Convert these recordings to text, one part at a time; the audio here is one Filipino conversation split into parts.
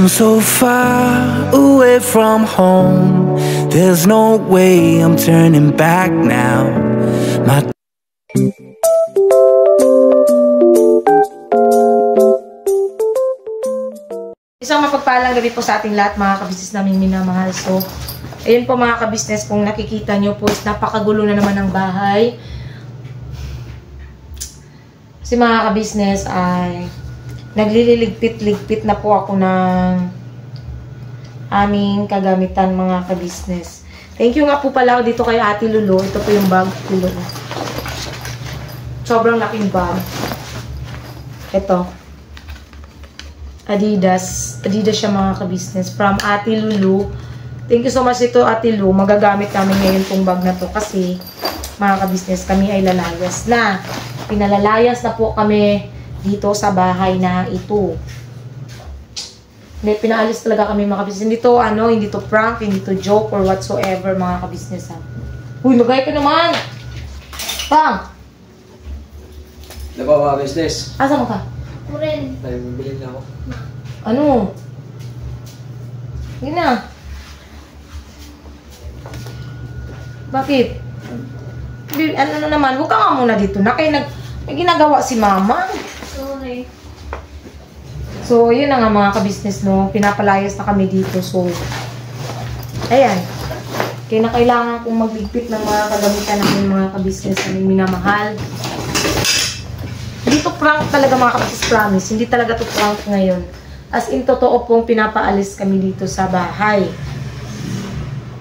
I'm so far away from home. There's no way I'm turning back now. My Isang mapagpalang gabi po sa ating lahat, mga kabisnes namin minamahal. So, ayun po mga kabisnes, kung nakikita nyo po is napakagulo na naman ng bahay. Kasi mga kabisnes ay naglililigpit-ligpit na po ako ng aming kagamitan, mga kabisnes. Thank you nga po pala dito kay Ate Lulu. Ito po yung bag, Lulu. Sobrang laking bag. Ito. Adidas siya, mga kabisnes. From Ate Lulu. Thank you so much ito, Ate Lulu. Magagamit namin ngayon tong bag na to kasi, mga kabisnes, kami ay lalayas na. Pinalalayas na po kami dito sa bahay na ito. Hindi, pinaalis talaga kami, mga kabisnes. Hindi to, hindi to prank, hindi to joke or whatsoever, mga kabisnes, ha. Uy, magay ka naman! Pang! Diba, mga business? Asa mo ka? Kuren. Ay, bibili na ako. Ano? Hindi na. Bakit? Ano na naman? Huwag ka nga muna dito na. Kaya may ginagawa si mama. Sorry. So, yun na nga, mga kabisnes, no? Pinapalayas na kami dito. So, ayan. Kaya na kailangan kong magligpit ng mga kagamitan namin, mga kabisnes namin minamahal. Hindi to prank talaga, mga kabisnes, promise. Hindi talaga to prank ngayon. As in, totoo pong pinapaalis kami dito sa bahay.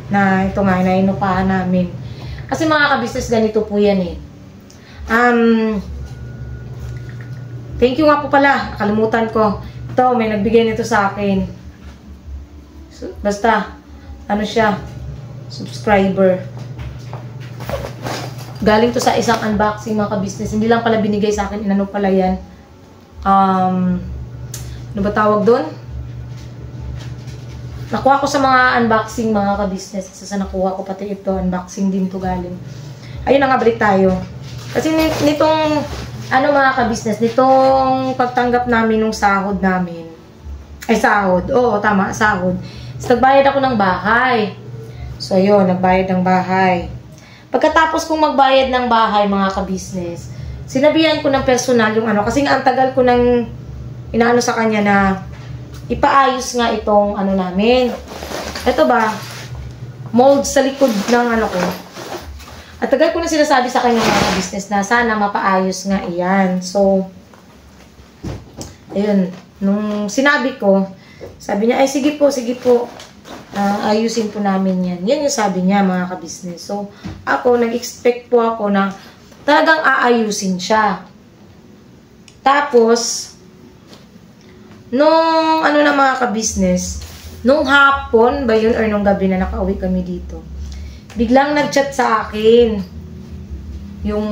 Na ito nga, nainupahan namin. Kasi mga kabisnes, ganito po yan eh. Thank you nga po pala. Nakalimutan ko. Ito, may nagbigay nito sa akin. So, basta, ano siya? Subscriber. Galing to sa isang unboxing, mga kabisnes. Hindi lang pala binigay sa akin. Inano pala yan. Ano ba tawag doon? Nakuha ko sa mga unboxing, mga kabisnes. Sa nakuha ko pati ito. Unboxing din to galing. Ayun na nga, balik tayo. Kasi nitong, mga kabisnes, nitong pagtanggap namin ng sahod namin. Ay, sahod. Oo, tama, sahod. So, nagbayad ako ng bahay. So, ayun, nagbayad ng bahay. Pagkatapos kong magbayad ng bahay, mga kabisnes, sinabihan ko ng personal yung kasi nga ang tagal ko nang inaano sa kanya na ipaayos nga itong namin. Ito ba, mold sa likod ng ko. At tagal ko na sinasabi sa kanya, mga kabisnes, na sana mapaayos nga iyan. So, ayun, nung sinabi ko, sabi niya, ay sige po, ayusin po namin yan. Yan yung sabi niya, mga kabisnes. So, ako, nag-expect po ako na talagang aayusin siya. Tapos, nung na mga kabisnes, nung hapon ba yun or nung gabi na nakauwi kami dito, biglang nag-chat sa akin yung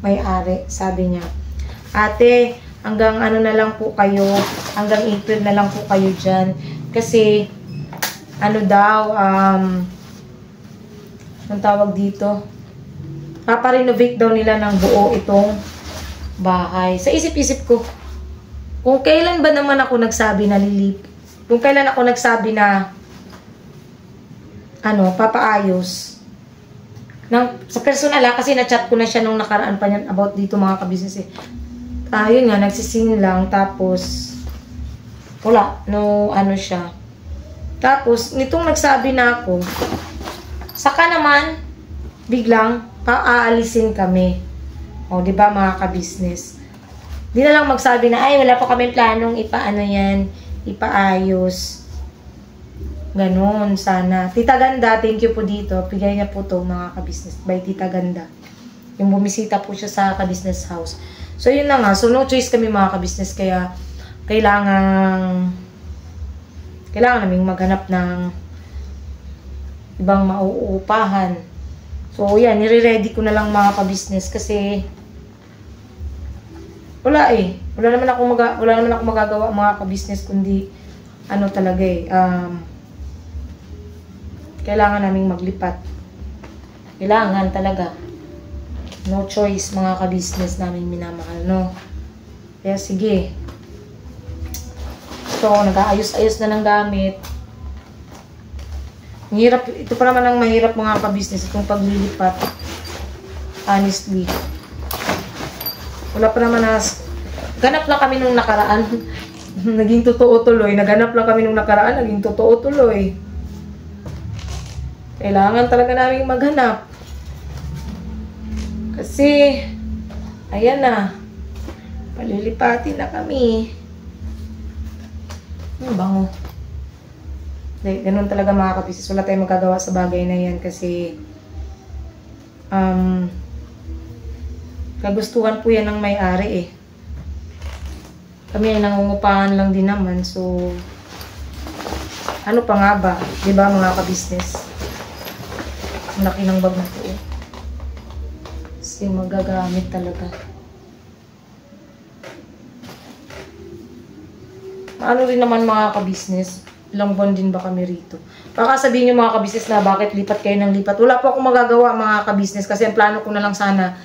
may-ari. Sabi niya, ate, hanggang na lang po kayo, hanggang April na lang po kayo dyan. Kasi, daw, anong tawag dito? Paparenovate daw nila ng buo itong bahay. Sa isip-isip ko, kung kailan ba naman ako nagsabi na kung kailan ako nagsabi na, papaayos. Sa personal, kasi na-chat ko na siya nung nakaraan pa niyan about dito, mga kabisnes eh. Yun nga, nagsising lang, tapos, wala, siya. Tapos, nitong nagsabi na ako, saka naman, biglang, paaalisin kami. O, di ba, mga kabisnes? Di na lang magsabi na, ay, wala pa kami planong ipaayos. Ganon, sana. Tita Ganda, thank you po dito. Bigay niya po to, mga kabisnes, by Tita Ganda. Yung bumisita po siya sa kabisnes house. So, yun na nga. So, no choice kami, mga kabisnes, kaya, kailangan naming maghanap ng ibang mauupahan. So, yan, nire-ready ko na lang, mga kabisnes, kasi wala eh. Wala naman ako magagawa, mga kabisnes, kundi talaga eh. Kailangan naming maglipat. Kailangan talaga. No choice, mga kabisnes namin minamahal, no? Kaya sige. ito, nag-aayos-ayos na ng gamit. Mahirap, ito pa naman ang mahirap mga ka-business, itong paglilipat. Honestly. Wala pa naman ganap lang kami nung nakaraan. Naging totoo tuloy. Naganap lang kami nung nakaraan, naging totoo tuloy. Kailangan talaga namin maghanap. Kasi, ayan na. Palilipatin na kami. Bango. Ganun talaga mga kabisis. Wala tayong magagawa sa bagay na yan kasi kagustuhan po yan ng may-ari eh. Kami ay nangungupahan lang din naman. So, ano pa nga ba? Diba mga ka-business? Ang laki ng bag na po eh. Kasi magagamit talaga. Ano rin naman mga ka-business? Ilang buwan din ba kami rito? Baka sabihin nyo mga ka-business na bakit lipat kayo ng lipat. Wala po akong magagawa mga ka-business kasi ang plano ko na lang sana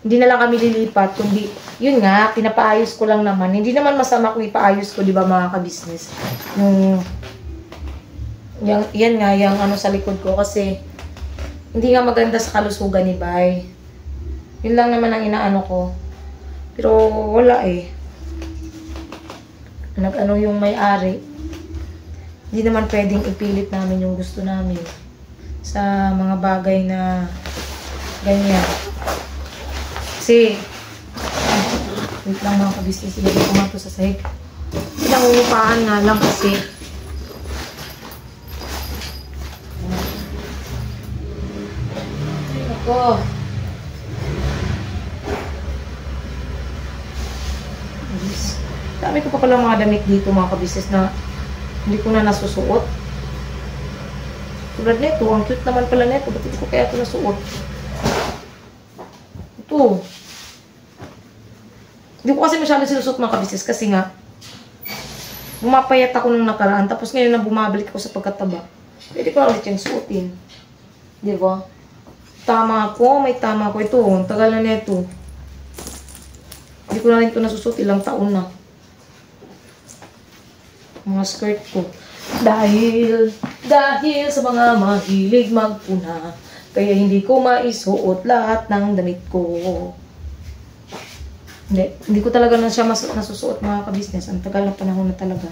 hindi na lang kami lilipat, kundi, yun nga, pinapaayos ko lang naman. Hindi naman masama kung ipaayos ko, di ba mga ka-business? Yan nga, yung ano sa likod ko, kasi, hindi nga maganda sa kalusugan ni Bay. Yun lang naman ang inaano ko. Pero, wala eh. Nag-ano yung may-ari. Hindi naman pwedeng ipilit namin yung gusto namin sa mga bagay na ganyan. Kasi, wait lang mga ka-business, ilagay ko nga ito sa sahig. Nangungupahan nga lang kasi. Ako. Dami ko pa pala mga damit dito mga ka-business na hindi ko na nasusuot. Tulad nito, ang cute naman pala nito. Ba't hindi ko kaya ito nasuot? Ito. Hindi ko kasi masyadong sinusuot mga ka-business kasi nga bumapayat ako nung nakaraan tapos ngayon na bumabalik ako sa pagkataba. Pwede ko ulit yung suotin. Di ba? Tama ko, may tama ko. Ito, ang tagal na nito. Hindi ko na rin ito nasusuot, ilang taon na. Mga skirt ko. Dahil sa mga mahilig magpuna, kaya hindi ko maisuot lahat ng damit ko. Hindi ko talaga na siya nasusuot mga ka-business. Ang tagal na panahon na talaga.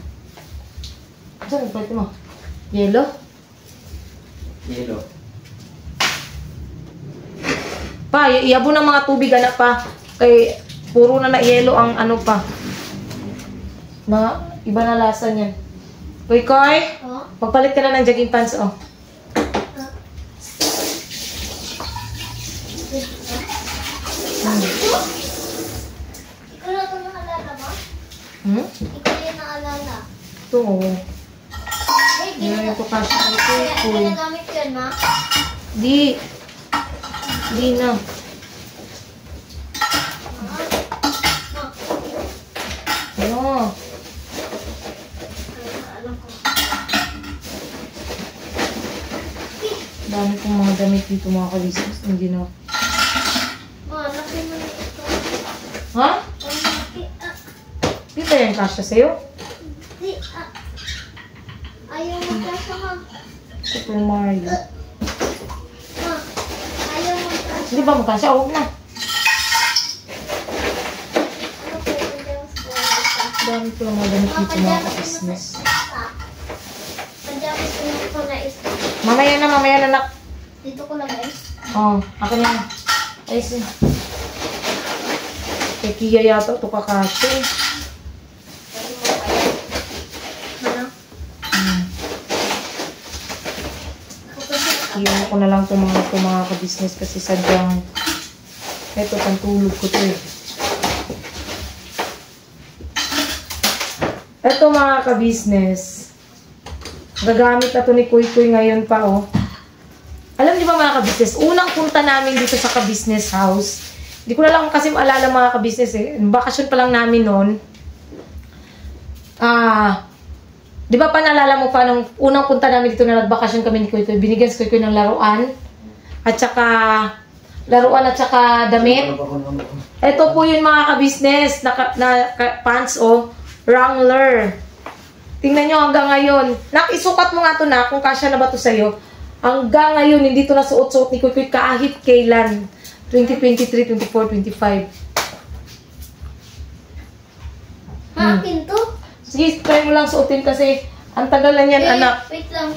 Saan ang pwede mo? Yellow? Yellow. Pa, iabo ng mga tubig anak pa. Kay puro na yellow ang ano pa. Iba na lasa niyan. Koy, Oh? magpalit ka na ng jogging pants, oh. Ikaw na ito naalala mo? Ikaw yung naalala. Ito, oh. Hey, Yan, ito kasi ito, Kaya oh. ginagamit yun, ma? Di na. Ano? Alam ko. Dami kong mga damit dito mga ka-business. Hindi na. Ma, laki mo na ito. Ha? Ang laki, Di ba yan kasya sa'yo? Di, ayaw magkasya, ma. Super Mario. Ma, ayaw magkasya. Hindi ba magkasya? Huwag na. Ano po yung Diyos ko? Dami ko lang mga damit dito mga ka-business. Pajamas ko na isa. Mamaya na nak. Dito ko lagay. Oh, akin na. Ay, kay Kia yata ito kakasya. Pwede mo kaya. Ano? Ako kasi Iwan ko na lang itong mga ka-business kasi sadyang ito, pantulog ko ito eh. Ito mga ka-business. Gagamit na ito ni Kuy Kuy ngayon pa oh. Alam niyo ba mga ka-business, unang punta namin dito sa ka-business house, hindi ko na lang kasi maalala mga ka-business eh. Bakasyon pa lang namin noon. Di ba pa naalala mo pa nung unang punta namin dito na nagbakasyon kami ni Kuy Kuy, binigyan si Kuy Kuy ng laruan at saka damit. Ito po yun mga ka-business na pants oh, Wrangler. Tingnan nyo hanggang ngayon. Nak, isukat mo nga to na kung kasya na ba to sa'yo. Hanggang ngayon, hindi to nasuot-suot ni Kuy kahit kailan. 2023, 24, 25. Akin to? Sige, try mo lang suotin kasi ang tagal na yan, anak. Wait lang.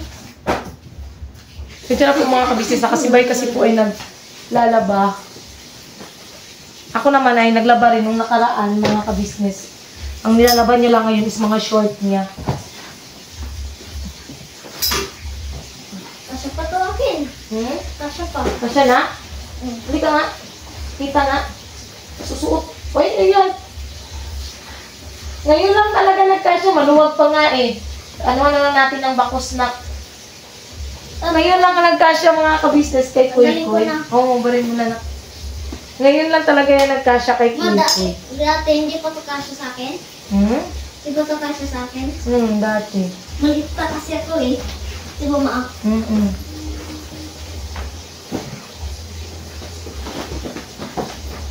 Ito na po mga kabisnes na kasi bay kasi po ay naglalaba. Ako naman ay naglaba rin nung nakaraan mga kabisnes. Ang nilalaban niya lang ngayon is mga short niya. Kasya pa to akin. Kasya pa. Kasya na? Hindi ka nga. Kita nga. Susuot. Uy, ayun. Ngayon lang talaga nagkasya. Maluwag pa nga eh. Ano na lang natin ang bakos na. Ngayon lang nagkasya mga kabisnes kay Kuy Kuy. Oo, barin mo na. Ngayon lang talaga yan nagkasya kay Kuy Kuy. Dati hindi pa to kasya sa akin. Hindi pa to kasya sa akin. Dati. Malit pa kasi ako eh. Di ba maa?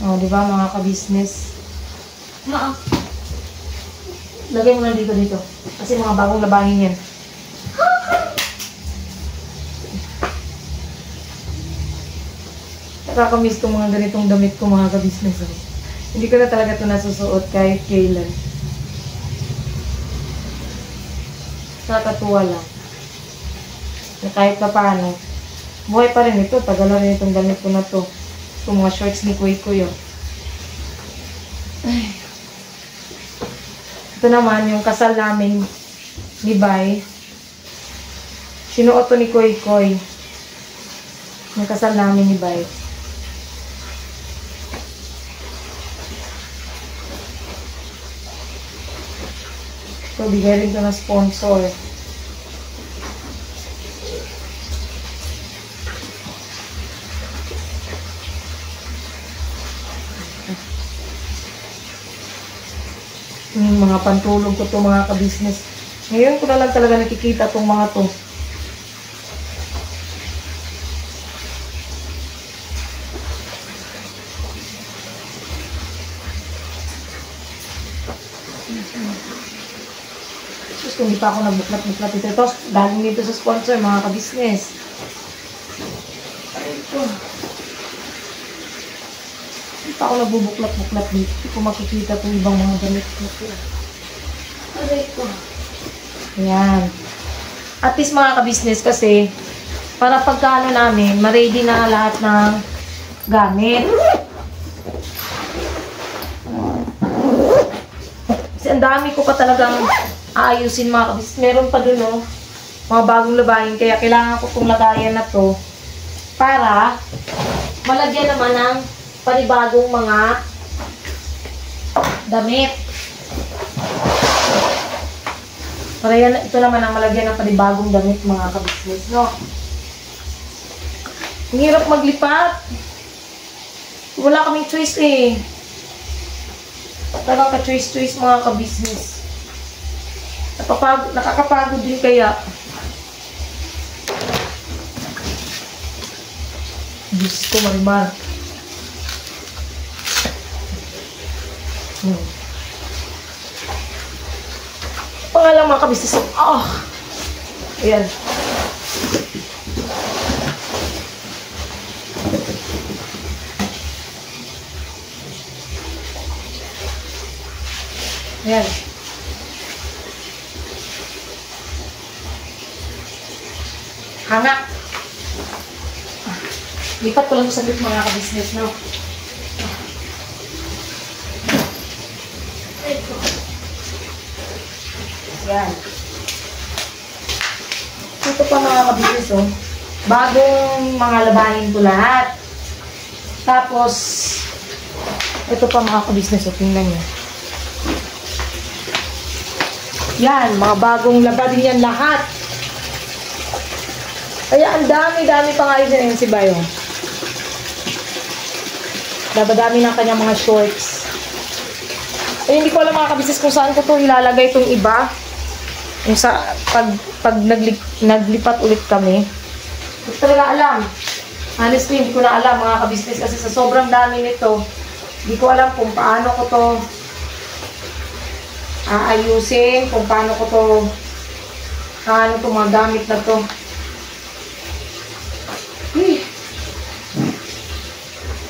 Oh, di ba mga kabisnes? Maa. Lagay mo lang dito. Kasi mga bagong labahin yan. Nakakamiss itong mga ganitong damit ko mga kabisnes. Hindi ko na talaga ito nasusuot kahit kailan. Nakakatuwa lang. Na kahit pa paano. Buhay pa rin ito. Tagal na rin itong damit ko na to. Itong mga shorts ni Kuy Kuy. Ay. Ito naman, yung kasal namin ni Bay. Sinuot to ni Kuy Kuy. Yung kasal namin ni Bay. So, bigay rin ito na sponsor. Mga pantulog ko to mga kabisnes. Ngayon ko na lang talaga nakikita tong mga to. Tapos kung di pa ako nagbuklat-buklat ito. Ito, galing dito sa sponsor mga kabisnes. Ito. Hindi pa ako nagbubuklat-buklat dito. Hindi ko makikita itong ibang mga gamit ko. Aray ko. Ayan. At least mga kabisnes kasi, para pagkaano namin, ma-ready na lahat ng gamit. Kasi ang dami ko pa talagang aayusin mga kabisnes. Meron pa dun mga bagong labahin. Kaya kailangan ko itong lagayan na to para malagyan naman ng panibagong mga damit. Para yan, ito naman ang malagyan ng panibagong damit mga kabisnes, no? Ang hirap maglipat. Wala kaming choice eh. Talagang ka-choice mga kabisnes. Nakakapagod din kaya. Diyos ko, Marimar. Pangalang mga kabisnes. Ayan. Ayan. Hanga. Lipat ko lang sa saglit mga kabisnes, no? Yan. Ito pa mga kabisnes, bagong mga labahin ko lahat. Tapos, ito pa mga kabisnes, tingnan nyo. Yan, mga bagong laba din yan lahat. Kaya ang dami pa nga yun si Bayo. Dabadami ng kanyang mga shorts. Eh, hindi ko alam mga kabisnes kung saan ko ito ilalagay itong iba. Yung sa, pag naglipat ulit kami. Hindi ko talaga alam. Honestly, hindi ko na alam mga kabisnes kasi sa sobrang dami nito, hindi ko alam kung paano ko to aayusin, kung paano ko to Ano to, mga gamit na to.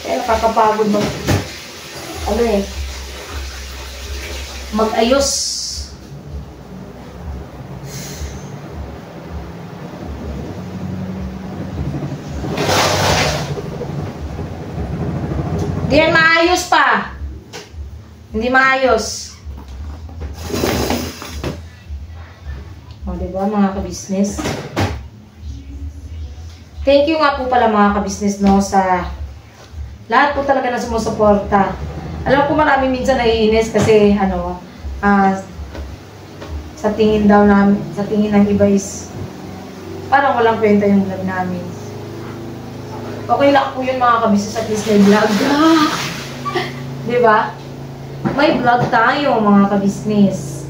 Kaya nakakapagod mag-ayos. Hindi yan maayos pa. Hindi maayos. O, diba mga kabisnes? Thank you nga po pala mga kabisnes, no, sa lahat po talaga na sumusuporta. Alam ko marami minsan naiinis kasi, sa tingin daw namin, sa tingin ng iba is, parang walang kwenta yung vlog namin. Okay lang po yun mga kabisnes, at least may vlog. Diba? May vlog tayo mga kabisnes.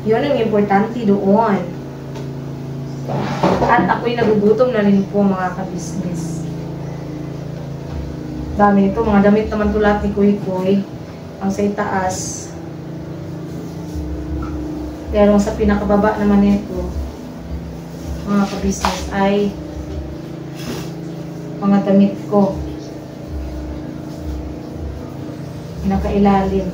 Yun ang importante doon. At ako'y nagugutom na rin po mga kabisnes. Dami nito, mga damit naman to lahat ni Kuy Kuy. Ang sa itaas. Pero sa pinakababa naman nito, mga kabisnes, ay mga damit ko. Pinakailalim.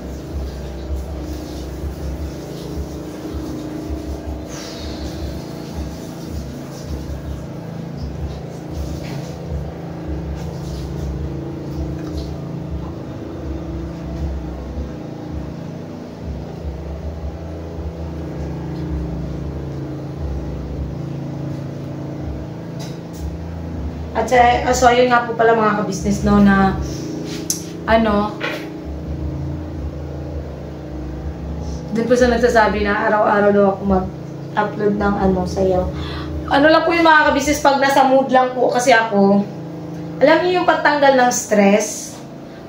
At so ayun nga po pala mga kabisnes, no, na dun po sa nagsasabi na araw-araw daw ako mag-upload ng sayaw. Ano lang po yung mga kabisnes, pag nasa mood lang po kasi ako, alam niyo yung pagtanggal ng stress,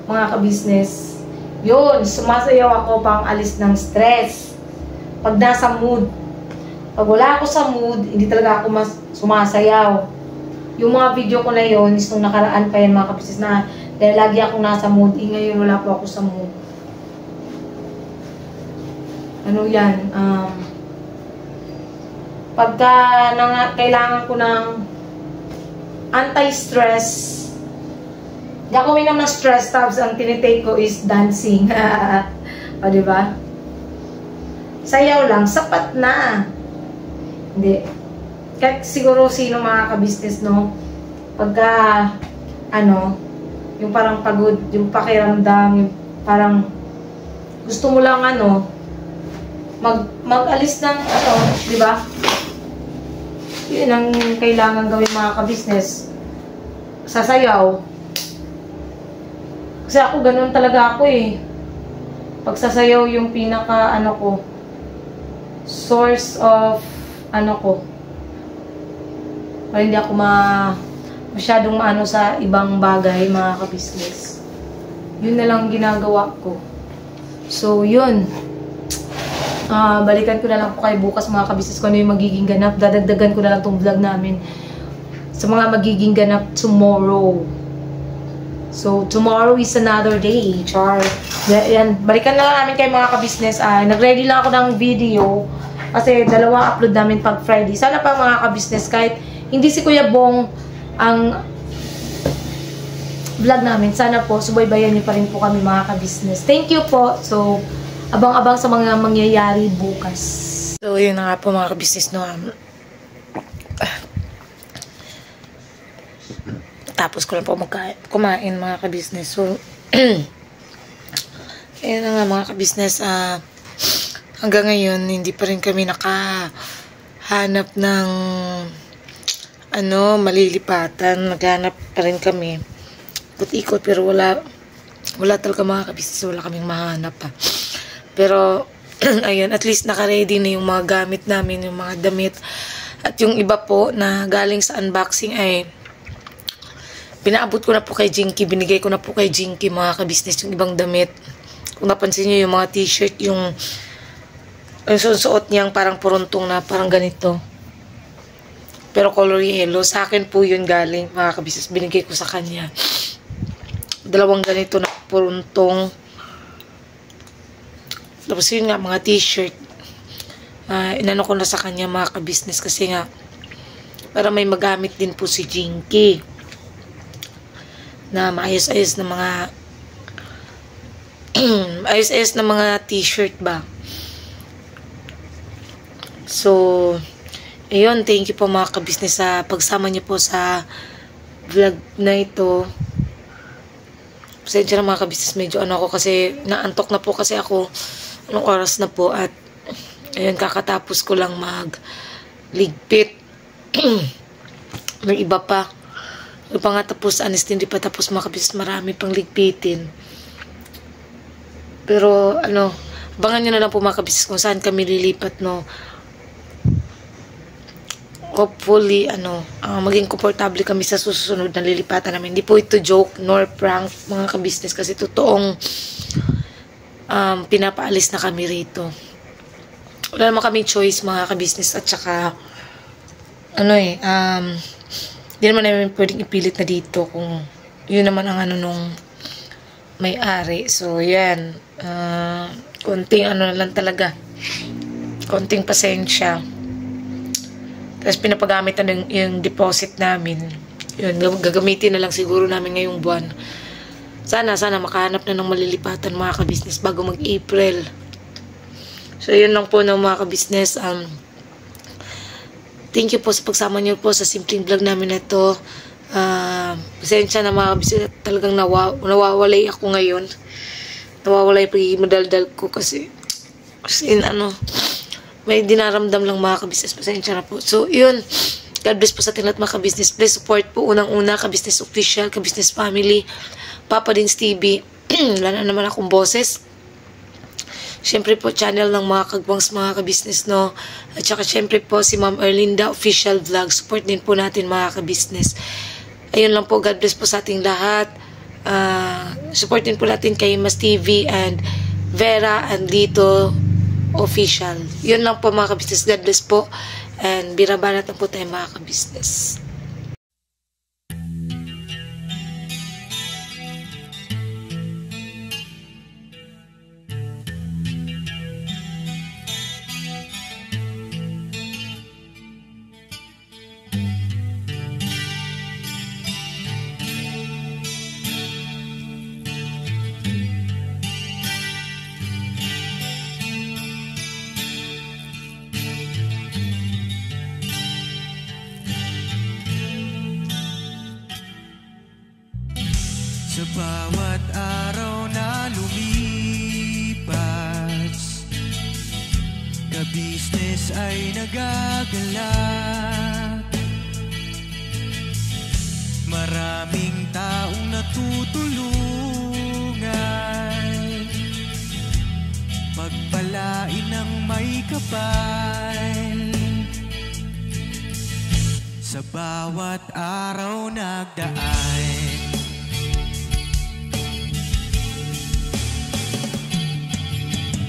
mga kabisnes, yun, sumasayaw ako pang alis ng stress. Pag nasa mood, pag wala ako sa mood, hindi talaga ako sumasayaw. Yung mga video ko na yun, is nung nakaraan pa yan mga kabisnes, na dahil lagi akong nasa mood, ngayon wala po ako sa mood. Pagka kailangan ko ng anti-stress, hindi ako uminom ng stress tabs, ang tinitake ko is dancing. O, diba? Sayaw lang, sapat na. Hindi. Kahit siguro sino mga kabisnes, no? Pagka, yung parang pagod, yung pakiramdam, yung parang gusto mo lang, mag-alis ng, di ba? Yun ang kailangan gawin mga kabisnes. Sasayaw. Kasi ako, ganun talaga ako eh. Pag sasayaw yung pinaka, source of, para hindi ako masyadong sa ibang bagay, mga kabisnes. Yun na lang ginagawa ko. So, yun. Balikan ko na lang po kayo bukas, mga kabisnes, kung ano yung magiging ganap. Dadagdagan ko na lang tong vlog namin sa mga magiging ganap tomorrow. So, tomorrow is another day. Char. Yan. Balikan na lang namin kayo, mga kabisnes. Nag-ready lang ako ng video kasi dalawa upload namin pag Friday. Sana pa, mga kabisnes, kahit hindi si Kuya Bong ang vlog namin, sana po subaybayan niyo pa rin po kami, mga kabisnes. Thank you po. So, abang-abang sa mga mangyayari bukas. So, yun na nga po, mga kabisnes, no. Tapos ko lang po kumain, mga kabisnes. So, yun na nga, mga kabisnes. Hanggang ngayon, hindi pa rin kami nakahanap ng malilipatan. Naghanap pa rin kami. Ikot-ikot, pero wala talaga, mga kabisnes. Wala kaming mahanap pa. Pero, ayun, at least naka-ready na yung mga gamit namin, yung mga damit. At yung iba po na galing sa unboxing ay pinaabot ko na po kay Jinky. Binigay ko na po kay Jinky, mga kabisnes, yung ibang damit. Kung napansin nyo, yung mga t-shirt, yung suot niyang parang puruntong na parang ganito. Pero color yellow. Sa akin po yun galing, mga kabisnes. Binigay ko sa kanya. Dalawang ganito na puruntong. Tapos yun nga, mga t-shirt. inano ko na sa kanya mga ka-business kasi nga para may magamit din po si Jinky na maayos-ayos na mga ayos-ayos na mga t-shirt ba. So ayun, thank you po mga ka-business sa pagsama niyo po sa vlog na ito. Pasensya na mga ka-business, medyo ano ako kasi naantok na po kasi ako anong oras na po at ayun, kakatapos ko lang magligpit. May iba pa. Yung pa nga tapos, honestly, hindi pa tapos mga ka-business, marami pang ligpitin. Pero ano, abangan nyo na lang po mga ka-business kung saan kami lilipat, no. Hopefully, maging komportable kami sa susunod na lilipatan namin. Hindi po ito joke nor prank, mga ka-business, kasi totoong pinapaalis na kami rito. Wala naman kami choice, mga ka-business, at saka, hindi naman namin pwedeng ipilit na dito kung yun naman ang nung may-ari. So, yan. Konting na lang talaga. Konting pasensya. Tapos pinapagamit na yung deposit namin. Yun, gagamitin na lang siguro namin ngayong buwan. Sana makahanap na ng malilipatan mga ka-business bago mag-April. So, yun lang po ng mga ka-business. Thank you po sa pagsama niyo po sa simpleng vlog namin na ito. Pasensya na mga ka-business. Talagang nawawalay ako ngayon. Nawawalay pagiging madaldal ko kasi may dinaramdam lang mga ka-business. Pasensya na po. So, yun. God bless po sa ating lahat mga ka-business. Please support po unang-una ka-business official, ka-business family, Papa Dins TV. Wala na naman akong boses. Siyempre po, channel ng mga kagwangs mga ka-business, no? At saka siyempre po, si Ma'am Erlinda Official Vlog. Support din po natin mga ka-business. Ayun lang po. God bless po sa ating lahat. Support din po natin kay Mas TV and Vera and Lito Official. Yun lang po mga ka-business. God bless po. And birabanat na po tayo mga ka-business. Sa bawat araw na lumipas, ka-business ay nagagalak. Maraming taong natutulungan, pagpalain ng may kapal. Sa bawat araw nagdaan,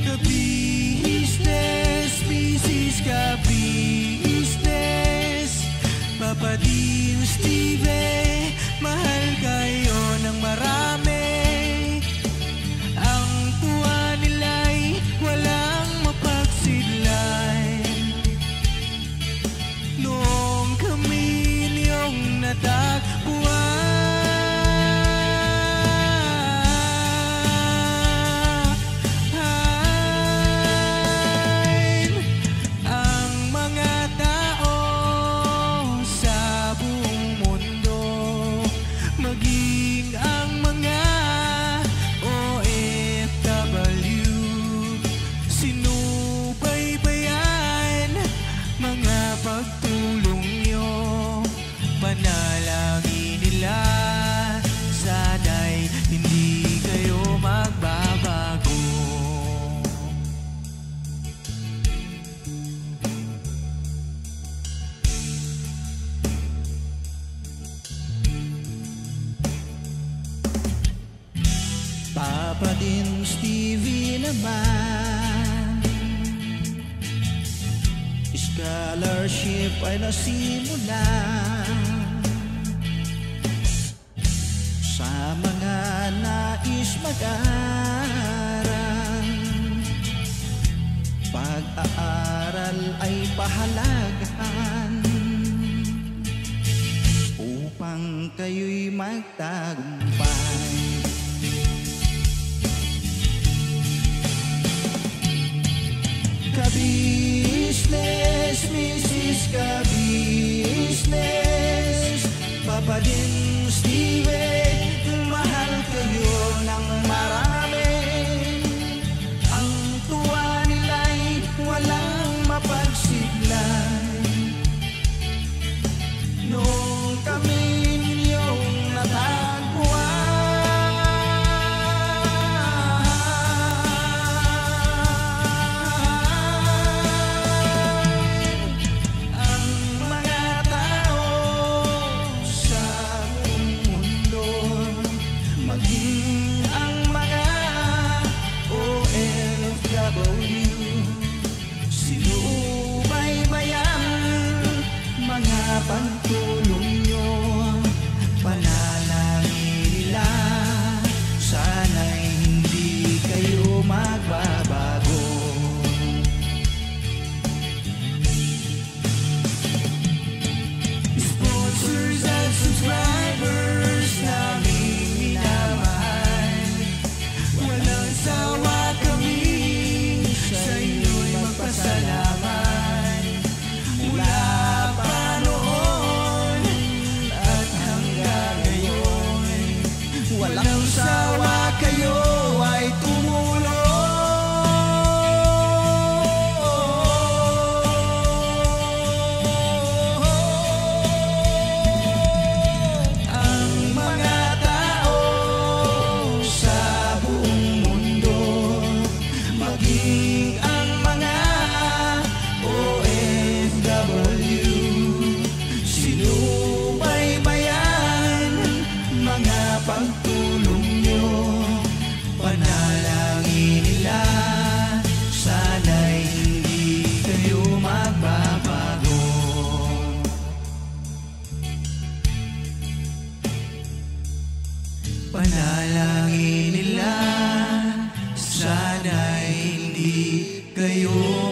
ka-business, business ka-business, Papa Dins TV, mahal kayo ng marami. Ang tuwa nila'y walang mapagsidlay. Noong kami niyong natagpuan, Papa Dins TV naman, scholarship ay nasimulan sa mga nais mag-aral. Pag-aaral ay pahalagahan upang kayo'y magtagumpay. Ka-business, Mrs. Ka-business, Papa din Steven, mahal kayo ng marami. Ang tuwa nila'y walang mapagsiglay. Noong kami ninyong natagpuan, ang mga tao sa buong mundo, maging ang mga OFW, sinubaybayan mga pagtulong nyo, panalangin nila, sana'y hindi kayo magbabago. Sponsors at subscribers naming minamahal, walang sawa kami sa inyo'y magpasalamat. Mula pa noon at hanggang ngayon, walang sawa kayo ay tumulong. Ang mga tao sa buong mundo, maging ang mga OFW, sinubaybayan mga pagtulong nyo, panalangin nila, sana'y hindi kayo magbabago. Panalangin nila, sana'y hindi kayo